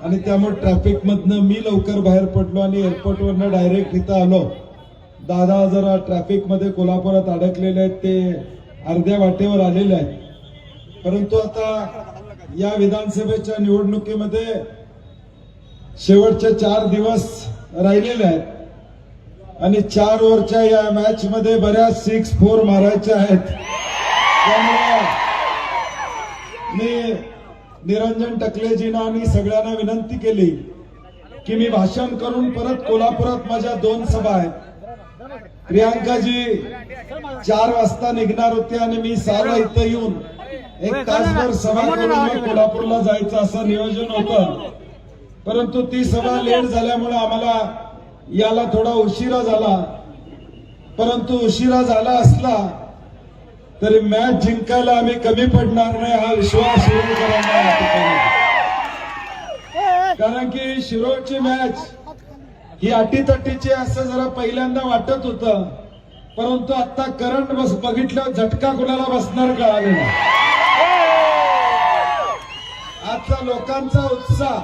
आणि त्यामुळे ट्रॅफिक मधनं मी लवकर बाहेर पडलो आणि एअरपोर्टवरनं डायरेक्ट इथं आलो. दादा जरा ट्रॅफिक मध्ये कोल्हापुरात अडकलेले आहेत, ते अर्ध्या वाटेवर आलेले आहेत. परंतु आता या विधानसभेच्या निवडणुकीमध्ये शेवटचे 4 दिवस राहिलेले आहेत आणि 4 ओव्हरच्या या मॅच मध्ये बऱ्याच 6-4 मारायच्या आहेत. त्यामुळे मी निरंजन टकलेजींना आणि सगळ्यांना विनंती केली की मी भाषण करून परत कोल्हापुरात माझ्या 2 सभा आहेत. प्रियांकाजी 4 वाजता निघणार होते आणि मी 6 ला इथं येऊन 1 तासभर सभा करून मी कोल्हापूरला जायचं असं नियोजन होतं. परंतु ती सभा लेट झाल्यामुळे आम्हाला याला थोडा उशिरा झाला. परंतु उशिरा झाला असला तरी मॅच जिंकायला आम्ही कमी पडणार नाही हा विश्वास शिरोळकरांना या ठिकाणी. कारण की शिरोळची मॅच ही अटीतटीची असं जरा पहिल्यांदा वाटत होतं. परंतु आता करंट बघितलं झटका कुणाला बसणार कळालेला. आजचा लोकांचा उत्साह,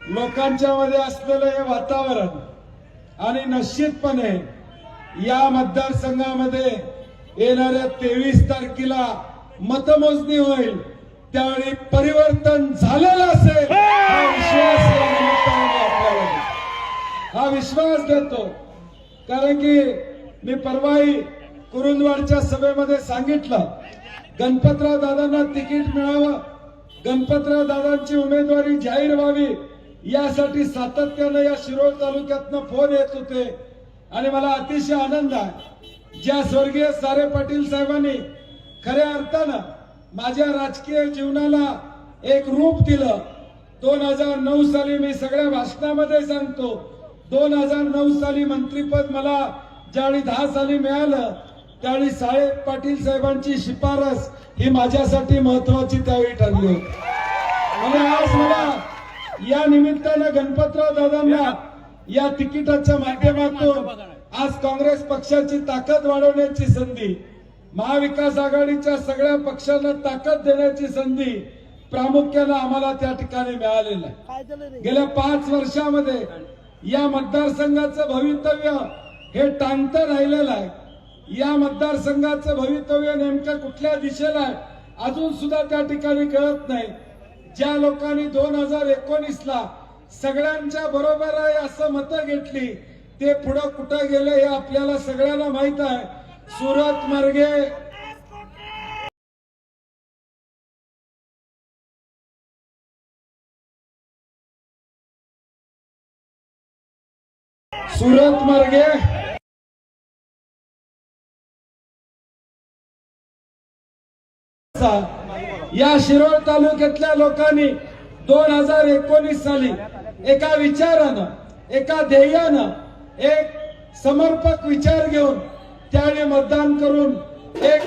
लोकांच्या मध्ये असलेलं हे वातावरण आणि निश्चितपणे या मतदारसंघामध्ये येणाऱ्या 23 तारखेला मतमोजणी होईल त्यावेळी परिवर्तन झालेलं असेल हा विश्वास या निमित्ताने आपल्याला हा विश्वास देतो. कारण की मी परवाही कुरुंदवाडच्या सभेमध्ये सांगितलं गणपतराव दादांना तिकीट मिळावं, गणपतराव दादांची उमेदवारी जाहीर व्हावी यासाठी सातत्यानं या शिरोळ तालुक्यातनं फोन येत होते. आणि मला अतिशय आनंद आहे ज्या स्वर्गीय सारे पाटील साहेबांनी खऱ्या अर्थानं माझ्या राजकीय जीवनाला एक रूप दिलं. 2009 साली मी सगळ्या भाषणामध्ये सांगतो 2009 साली मंत्रीपद मला ज्यावेळी 10 साली मिळालं त्यावेळी साहेब पाटील साहेबांची शिफारस ही माझ्यासाठी महत्वाची त्यावेळी ठरली होती. आणि आज मला या निमित्तानं गणपतराव दादांना या तिकिटाच्या माध्यमातून आज काँग्रेस पक्षाची ताकद वाढवण्याची संधी, महाविकास आघाडीच्या सगळ्या पक्षांना ताकद देण्याची संधी प्रामुख्याने आम्हाला त्या ठिकाणी मिळालेली आहे. गेल्या 5 वर्षामध्ये या मतदारसंघाचं भवितव्य हे टांगतं राहिलेलं आहे. या मतदारसंघाचं भवितव्य नेमकं कुठल्या दिशेला आहे अजून सुद्धा त्या ठिकाणी कळत नाही. ज्या लोकांनी 2019ला सगळ्यांच्या बरोबर आहे असं मतं घेतली ते पुढे कुठे गेले हे आपल्याला सगळ्यांना माहित आहे. सुरत मार्गे या शिरोळ तालुक्यातल्या लोकांनी 2019 साली एका विचारानं, एका ध्येयानं, एक समर्पक विचार घेऊन त्यावेळी मतदान करून एक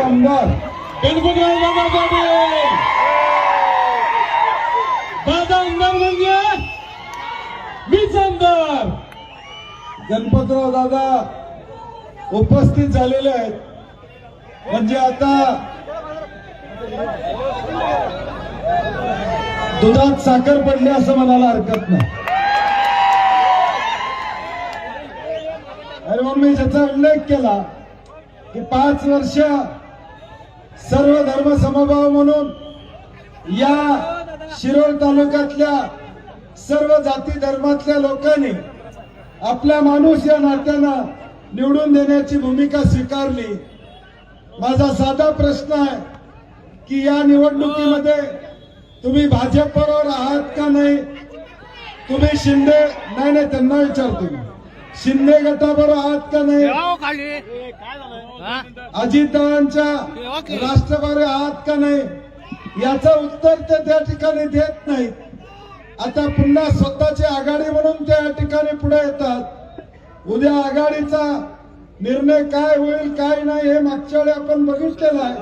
आमदार गणपतराव दादा आमदार म्हणजे मीच आमदार. गणपतराव दादा उपस्थित झालेले आहेत. म्हणजे आता दुधात साखर पडली असं म्हणायला हरकत नाही. आणि म्हणून मी त्याचा उल्लेख केला की 5 वर्ष सर्व धर्म समभाव म्हणून या शिरोळ तालुक्यातल्या सर्व जाती धर्मातल्या लोकांनी आपला माणूस या नात्यानं निवडून देण्याची भूमिका स्वीकारली. माझा साधा प्रश्न आहे की या निवडणुकीमध्ये तुम्ही भाजपबरोबर आहात का नाही? तुम्ही शिंदे नाही त्यांना विचारतो मी. शिंदे गटाबरोबर आहात का नाही? अजितदादांच्या राष्ट्रवादी आहात का नाही? याचं उत्तर ते त्या ठिकाणी देत नाहीत. आता पुन्हा स्वतःची आघाडी म्हणून ते या ठिकाणी पुढे येतात. उद्या आघाडीचा निर्णय काय होईल काय नाही हे मागच्या वेळी आपण बघितलेलं आहे.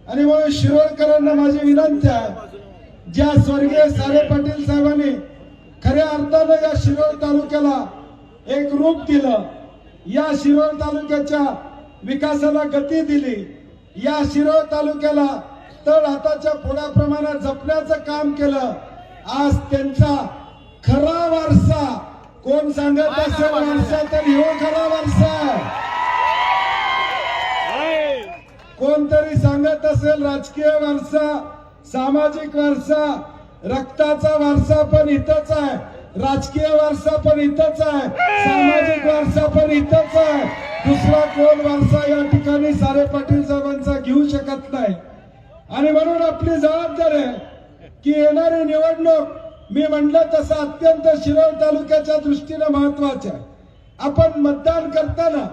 आणि म्हणून शिरोडकरांना माझी विनंती आहे, ज्या स्वर्गीय सारे पाटील साहेबांनी खऱ्या अर्थानं या शिरोड तालुक्याला एक रूप दिलं, या शिरोड तालुक्याच्या विकासाला गती दिली, या शिरोड तालुक्याला तळ हाताच्या फोडाप्रमाणे जपण्याचं काम केलं. आज त्यांचा खरा वारसा कोण सांगत असेल वारसा तर ह्यो खरा वारसा आहे. कोणतरी सांगत असेल राजकीय वारसा, सामाजिक वारसा, रक्ताचा वारसा पण इथंच आहे, राजकीय वारसा पण इथंच आहे, सामाजिक वारसा पण इथंच आहे. दुसरा कोण वारसा या ठिकाणी सारे पाटील साहेबांचा घेऊ शकत नाही. आणि म्हणून आपली जबाबदारी आहे की येणारी निवडणूक मी म्हणलं तसं अत्यंत शिरोड तालुक्याच्या दृष्टीनं महत्वाचे आहे. आपण मतदान करताना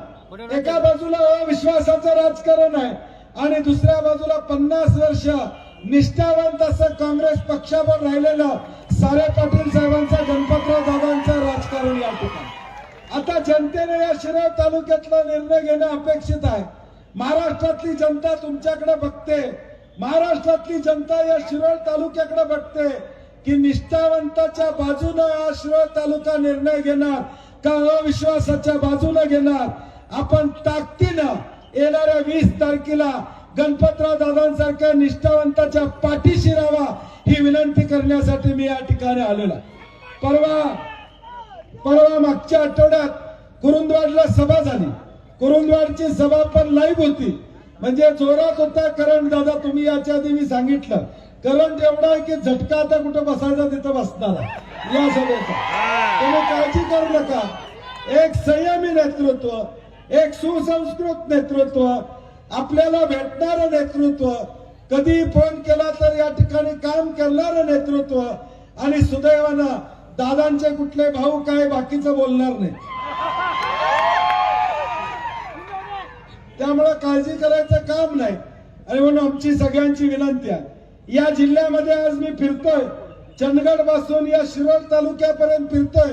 एका बाजूला अविश्वासाचं राजकारण आहे आणि दुसऱ्या बाजूला 50 वर्ष निष्ठावंत असं काँग्रेस पक्षावर राहिलेलं सारे पाटील साहेबांचा, गणपतराव दादांचं राजकारण या ठिकाणी. आता जनतेने या शिरोड तालुक्यातला निर्णय घेणं अपेक्षित आहे. महाराष्ट्रातली जनता तुमच्याकडे बघते, महाराष्ट्रातली जनता या शिरोड तालुक्याकडे बघते की निष्ठावंताच्या बाजूनं हा शिरोड तालुका निर्णय घेणार का अविश्वासाच्या बाजूने घेणार. आपण ताकदीनं येणाऱ्या 20 तारखेला गणपतराव दादांसारख्या निष्ठावंताच्या पाठीशी राहावा ही विनंती करण्यासाठी मी या ठिकाणी आलेला. परवा मागच्या आठवड्यात कुरुंदवाडला सभा झाली. कुरुंदवाडची सभा पण लाईव्ह होती, म्हणजे जोरात होता करंट. दादा तुम्ही याच्या आधी मी सांगितलं करंट एवढा आहे की झटका आता कुठं बसायचा तिथं बसणार आहे या सभेचा. तुम्ही काळजी करू नका. एक संयमी नेतृत्व, एक सुसंस्कृत नेतृत्व, आपल्याला भेटणारं नेतृत्व, कधी फोन केला तर या ठिकाणी काम करणारं नेतृत्व. आणि सुदैवानं दादांचे कुठले भाऊ काय बाकीचं बोलणार नाही, त्यामुळे काळजी करायचं काम नाही. आणि म्हणून आमची सगळ्यांची विनंती आहे, या जिल्ह्यामध्ये आज मी फिरतोय, चंदगड पासून या शिरोड तालुक्यापर्यंत फिरतोय,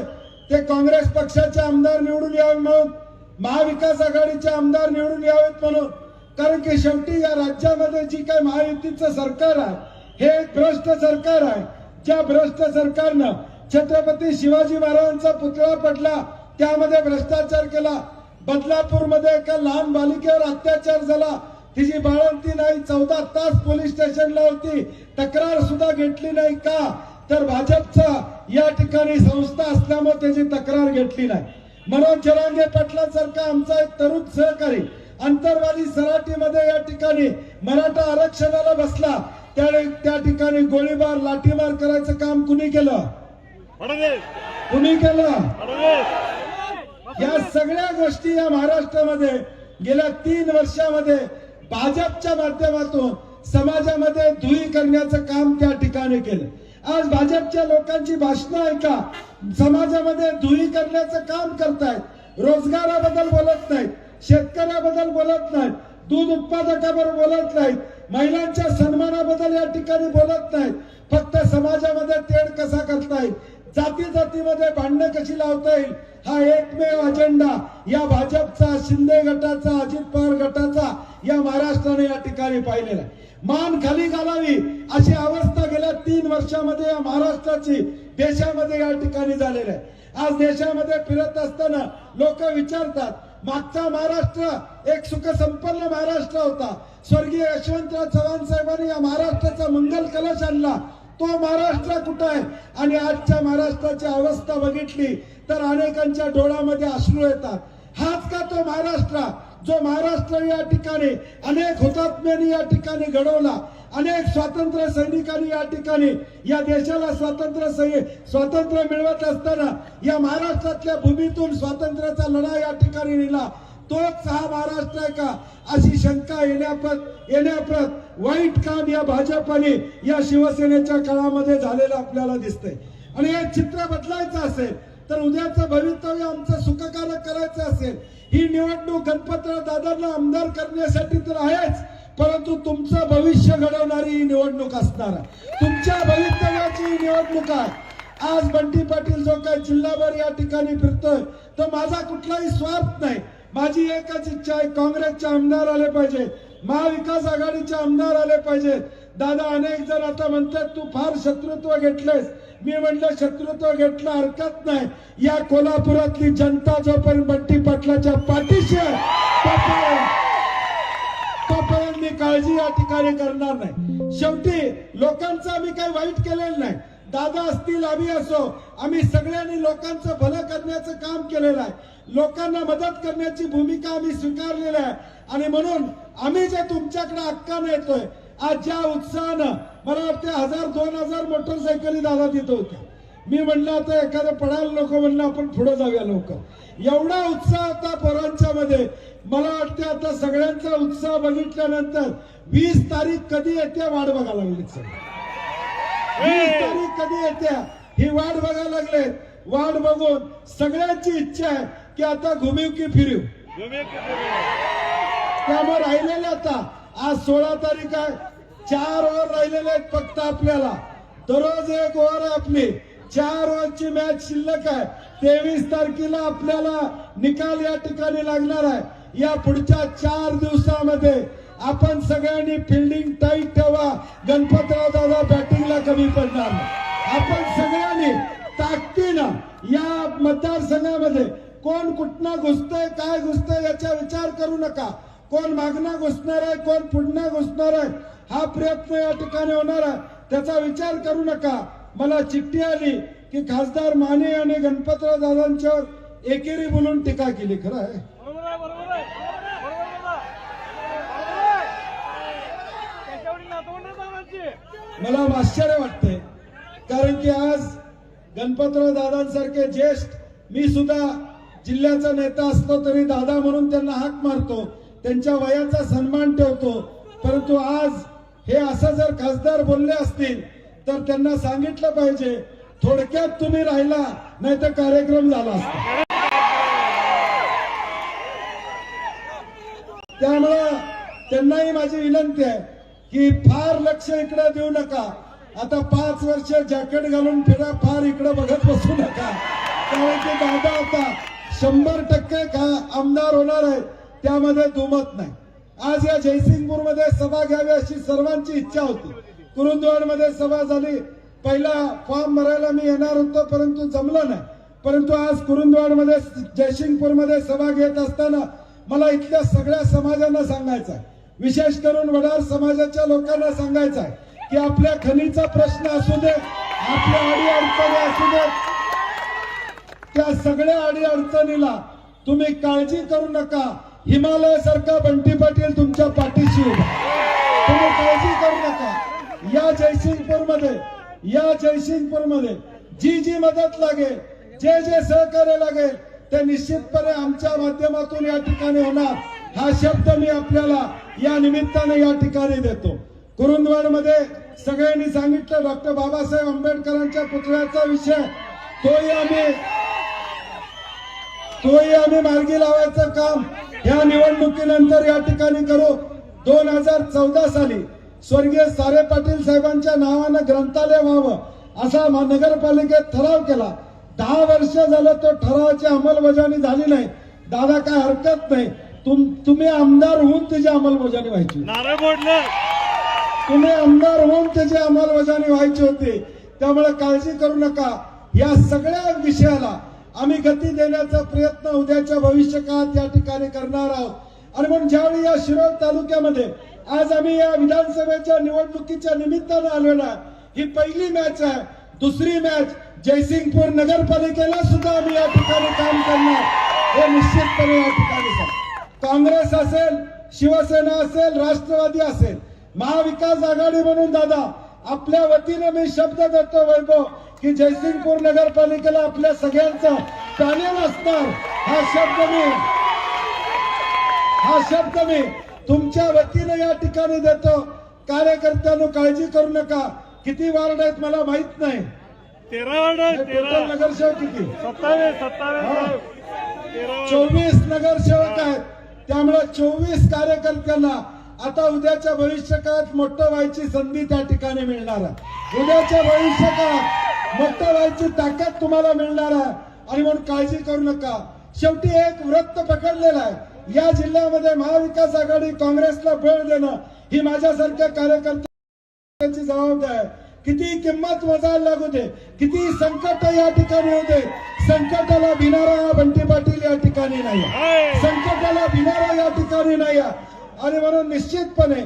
ते काँग्रेस पक्षाचे आमदार निवडून यावे म्हणून, महाविकास आघाडीचे आमदार निवडून यावेत म्हणून. कारण की शेवटी या राज्यामध्ये जी काही महायुतीचं सरकार आहे हे एक भ्रष्ट सरकार आहे. ज्या भ्रष्ट सरकारनं छत्रपती शिवाजी महाराजांचा पुतळा पडला त्यामध्ये भ्रष्टाचार केला. बदलापूरमध्ये एका लहान बालिकेवर अत्याचार झाला, तिची बाळंती नाही, 14 तास पोलीस स्टेशनला होती, तक्रार सुद्धा घेतली नाही. का तर भाजपचा या ठिकाणी संस्था असल्यामुळे त्याची तक्रार घेतली नाही. मनोज जरांगे पाटलांसारखा आमचा एक तरुण सहकारी अंतरवाली सराटीमध्ये या ठिकाणी मराठा आरक्षणाला बसला, त्या ठिकाणी गोळीबार लाठीमार करायचं काम कुणी केलं? कुणी केलं? या सगळ्या गोष्टी या महाराष्ट्रामध्ये गेल्या 3 वर्षामध्ये भाजपच्या माध्यमातून समाजामध्ये धुई करण्याचं काम त्या ठिकाणी केलं. आज भाजपच्या लोकांची भाषणं ऐका, समाजामध्ये धुई करण्याचं काम करतायत. रोजगाराबद्दल बोलत नाहीत, शेतकऱ्याबद्दल बोलत नाहीत, दूध उत्पादकाबरोबर बोलत नाहीत, महिलांच्या सन्मानाबद्दल या ठिकाणी बोलत नाहीत. फक्त समाजामध्ये तेढ कसा करता येईल, जाती जातीमध्ये भांडणं कशी लावता येईल, हा एकमेव अजेंडा या भाजपचा, शिंदे गटाचा, अजित पवार गटाचा या महाराष्ट्राने या ठिकाणी पाहिलेला आहे. मान खाली घालावी अशी अवस्था गेल्या 3 वर्षामध्ये या महाराष्ट्राची देशामध्ये या ठिकाणी झालेली आहे. आज देशामध्ये फिरत असताना लोक विचारतात, मागचा महाराष्ट्र एक सुखसंपन्न महाराष्ट्र होता, स्वर्गीय यशवंतराव चव्हाण साहेबांनी या महाराष्ट्राचा मंगल कलश आणला, तो महाराष्ट्र कुठं आहे? आणि आजच्या महाराष्ट्राची अवस्था बघितली तर अनेकांच्या डोळ्यामध्ये अश्रू येतात. हाच का तो महाराष्ट्र जो महाराष्ट्र या ठिकाणी अनेक हुतात्म्यांनी या ठिकाणी घडवला, अनेक स्वातंत्र्य सैनिकांनी या ठिकाणी या देशाला स्वातंत्र्य मिळवत असताना या महाराष्ट्रातल्या भूमीतून स्वातंत्र्याचा लढा या ठिकाणी नेला. तोच हा महाराष्ट्र आहे का अशी शंका येण्याप्रत वाईट काम या भाजपाने या शिवसेनेच्या काळामध्ये झालेलं आपल्याला दिसतंय. आणि हे चित्र बदलायचं असेल तर उद्याचं भवितव्य आमचं सुखकारक करायचं असेल, ही निवडणूक गणपतराव दादांना आमदार करण्यासाठी तर आहेच, परंतु तुमचं भविष्य घडवणारी ही निवडणूक असणार आहे. तुमच्या भवितव्याची ही निवडणूक आहे. आज बंटी पाटील जो काय जिल्हाभर या ठिकाणी फिरतोय तर माझा कुठलाही स्वार्थ नाही. माझी एकच इच्छा आहे, काँग्रेसचे आमदार आले पाहिजे, महाविकास आघाडीचे आमदार आले पाहिजेत. दादा अनेक जण आता म्हणतात तू फार शत्रुत्व घेतलेस. मी म्हटलं शत्रुत्व घेतलं हरकत नाही. या कोल्हापुरातली जनता जोपर्यंत बंटी पाटलाच्या पाठीशी आहे तोपर्यंत मी काळजी या ठिकाणी करणार नाही. शेवटी लोकांचं आम्ही काही वाईट केलेलं नाही. दादा असतील आम्ही असो, आम्ही सगळ्यांनी लोकांचं भलं करण्याचं काम केलेलं आहे. लोकांना मदत करण्याची भूमिका आम्ही स्वीकारलेली आहे. आणि म्हणून आम्ही जे तुमच्याकडे हक्काने येतोय, आज ज्या उत्साहानं मला वाटते 1000-2000 मोटरसायकली दादा तिथं होत्या. मी म्हणलं आता एखादं पडायला नको, म्हणलं आपण पुढे जाऊया लवकर. एवढा उत्साह होता पोरांच्या मध्ये. मला वाटते आता सगळ्यांचा उत्साह बघितल्यानंतर 20 तारीख कधी येते वाट बघायला लागली. 20 तारीख कधी येते ही वाट बघायला लागले. वाट बघून सगळ्यांची इच्छा आहे की आता घुमीव की फिरीव. त्यामुळे राहिलेले आता आज 16 तारीख आहे, 4 ओव्हर राहिलेले आहेत फक्त आपल्याला. दररोज 1 ओव्हर आहे आपली. 4 ओव्हरची मॅच शिल्लक आहे. 23 तारखेला आपल्याला निकाल या ठिकाणी लागणार आहे. या पुढच्या 4 दिवसामध्ये आपण सगळ्यांनी फिल्डिंग टाईट ठेवा. गणपतराव दादा बॅटिंगला कमी पडणार नाही. आपण सगळ्यांनी ताकदीनं या मतदारसंघामध्ये कोण कुठनं घुसतंय काय घुसतंय याचा विचार करू नका. कोण मागणं घुसणार आहे कोण पुढनं घुसणार आहे हा प्रयत्न या ठिकाणी होणार आहे, त्याचा विचार करू नका. मला चिठ्ठी आली की खासदार माने आणि गणपतराव दादांच्यावर एकेरी बोलून टीका केली. खरं आहे? मला आश्चर्य वाटते, कारण की आज गणपतराव दादांसारखे ज्येष्ठ, मी सुद्धा जिल्ह्याचा नेता असतो तरी दादा म्हणून त्यांना हाक मारतो, त्यांच्या वयाचा सन्मान ठेवतो. परंतु आज हे असं जर खासदार बोलले असतील तर त्यांना सांगितलं पाहिजे थोडक्यात तुम्ही राहिला नाही तर कार्यक्रम झाला असता. त्यामुळं त्यांनाही माझी विनंती आहे की फार लक्ष इकडे देऊ नका. आता 5 वर्ष जॅकेट घालून फिरा, फार इकडे बघत बसू नका. कारण की दादा आता 100% आमदार होणार आहे, त्यामध्ये दुमत नाही. आज या जयसिंगपूरमध्ये सभा घ्यावी अशी सर्वांची इच्छा होती. कुरुंदवाडमध्ये सभा झाली. पहिला फॉर्म भरायला मी येणार होतो परंतु जमलं नाही. परंतु आज कुरुंदवाडमध्ये जयसिंगपूरमध्ये सभा घेत असताना मला इथल्या सगळ्या समाजांना सांगायचं आहे, विशेष करून वडार समाजाच्या लोकांना सांगायचं आहे की आपल्या खनीचा प्रश्न असू दे, आपल्या अडी अडचणी असू दे, त्या सगळ्या अडी अडचणीला तुम्ही काळजी करू नका. हिमालय सारखा बंटी पाटील तुमच्या पाठीशी उभा. तुम्ही काळजी करू नका. या जयसिंगपूरमध्ये जी मदत लागेल, जे सहकार्य लागेल ते निश्चितपणे आमच्या माध्यमातून या ठिकाणी होणार. हा शब्द मी आपल्याला या निमित्ताने या ठिकाणी देतो. कुरुंदवाडमध्ये सगळ्यांनी सांगितलं डॉक्टर बाबासाहेब आंबेडकरांच्या पुतळ्याचा विषय, तोही आम्ही मार्गी लावायचं काम या निवडणुकीनंतर या ठिकाणी करू. 2014 साली स्वर्गीय सारे पाटील साहेबांच्या नावानं ग्रंथालय व्हावं असा नगरपालिकेत ठराव केला. 10 वर्ष झालं तो ठरावाची अंमलबजावणी झाली नाही. दादा काय हरकत नाही, तुम्ही आमदार होऊन त्याची अंमलबजावणी व्हायची. तुम्ही आमदार होऊन त्याची अंमलबजावणी व्हायची होती. त्यामुळे काळजी करू नका. या सगळ्या विषयाला आम्ही गती देण्याचा प्रयत्न उद्याच्या भविष्यकाळात या ठिकाणी करणार आहोत. आणि म्हणून ज्यावेळी या शिरोळ तालुक्यामध्ये आज आम्ही या विधानसभेच्या निवडणुकीच्या निमित्तानं आलेलो आहे, ही पहिली मॅच आहे. दुसरी मॅच जयसिंगपूर नगरपालिकेला सुद्धा आम्ही या ठिकाणी काम करणार हे निश्चितपणे या ठिकाणी. काँग्रेस असेल, शिवसेना असेल, राष्ट्रवादी असेल, महाविकास आघाडी म्हणून दादा आपल्या वतीने मी शब्द देतो वैभव की जयसिंगपूर नगरपालिकेला आपल्या सगळ्यांचं पॅनेल असणार. हा शब्द मी हा शब्द मी तुमच्या वतीने या ठिकाणी देतो. कार्यकर्त्यांनो काळजी करू नका. किती वार्ड आहेत मला माहित नाही. 13 वार्ड आहेत, 13. टोटल नगरसेवक किती? 27. 24 नगरसेवक आहेत. त्यामुळे 24 कार्यकर्त्यांना आता उद्याच्या भविष्यकाळात मोठं व्हायची संधी त्या ठिकाणी मिळणार आहे. उद्याच्या भविष्यकाळात मोठं व्हायची ताकद तुम्हाला मिळणार आहे आणि म्हणून काळजी करू नका. शेवटी एक व्रत पकडलेलं आहे. या जिल्ह्यामध्ये महाविकास आघाडी काँग्रेसला बळ देणं ही माझ्यासारख्या कार्यकर्त्यांची जबाबदारी आहे. किती किंमत मोजायला लागू दे, किती संकट या ठिकाणी होते, संकटाला भिणारा हा बंटी पाटील या ठिकाणी नाही, संकटाला भिणारा या ठिकाणी नाही. आणि म्हणून निश्चितपणे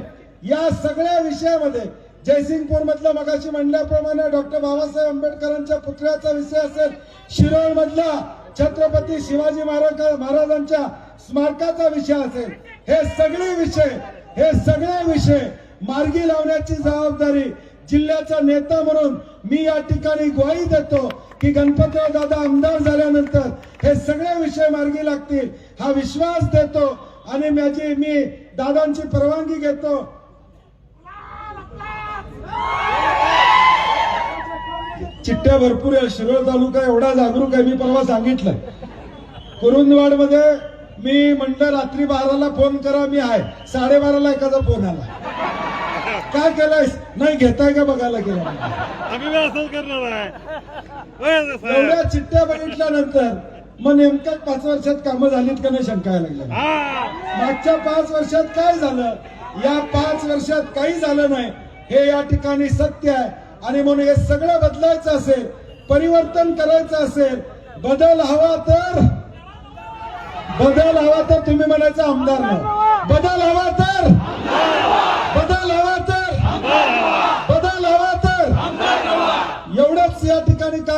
या सगळ्या विषयामध्ये जयसिंगपूर मधला मगाशी म्हणल्याप्रमाणे डॉक्टर बाबासाहेब आंबेडकरांच्या पुतळ्याचा विषय असेल, शिरोळ मधला छत्रपती शिवाजी महाराजांच्या स्मारकाचा विषय असेल, हे सगळे विषय मार्गी लावण्याची जबाबदारी जिल्ह्याचा नेता म्हणून मी या ठिकाणी ग्वाही देतो की गणपतराव दादा आमदार झाल्यानंतर हे सगळे विषय मार्गी लागतील हा विश्वास देतो. आणि मी दादांची परवानगी घेतो. चिठ्ठ्या भरपूर आहे. शिरोळ तालुका एवढा जागरूक आहे. मी परवा सांगितलंय कुरुंदवाड मध्ये मी म्हणलं रात्री 12ला फोन करा, मी आहे. 12:30ला एखादा फोन आला. काय केलंय नाही घेताय का बघायला गेलं. आम्ही असंच करणार आहे. एवढ्या चिठ्ठ्या बघितल्यानंतर मग नेमक्या 5 वर्षात कामं झालीत का नाही शंकायला लागलं. मागच्या 5 वर्षात काय झालं, या 5 वर्षात काही झालं नाही हे या ठिकाणी सत्य आहे. आणि म्हणून हे सगळं बदलायचं असेल, परिवर्तन करायचं असेल, बदल हवा तर तुम्ही म्हणायचं आमदार नाही, बदल हवा तर एवढंच या ठिकाणी काम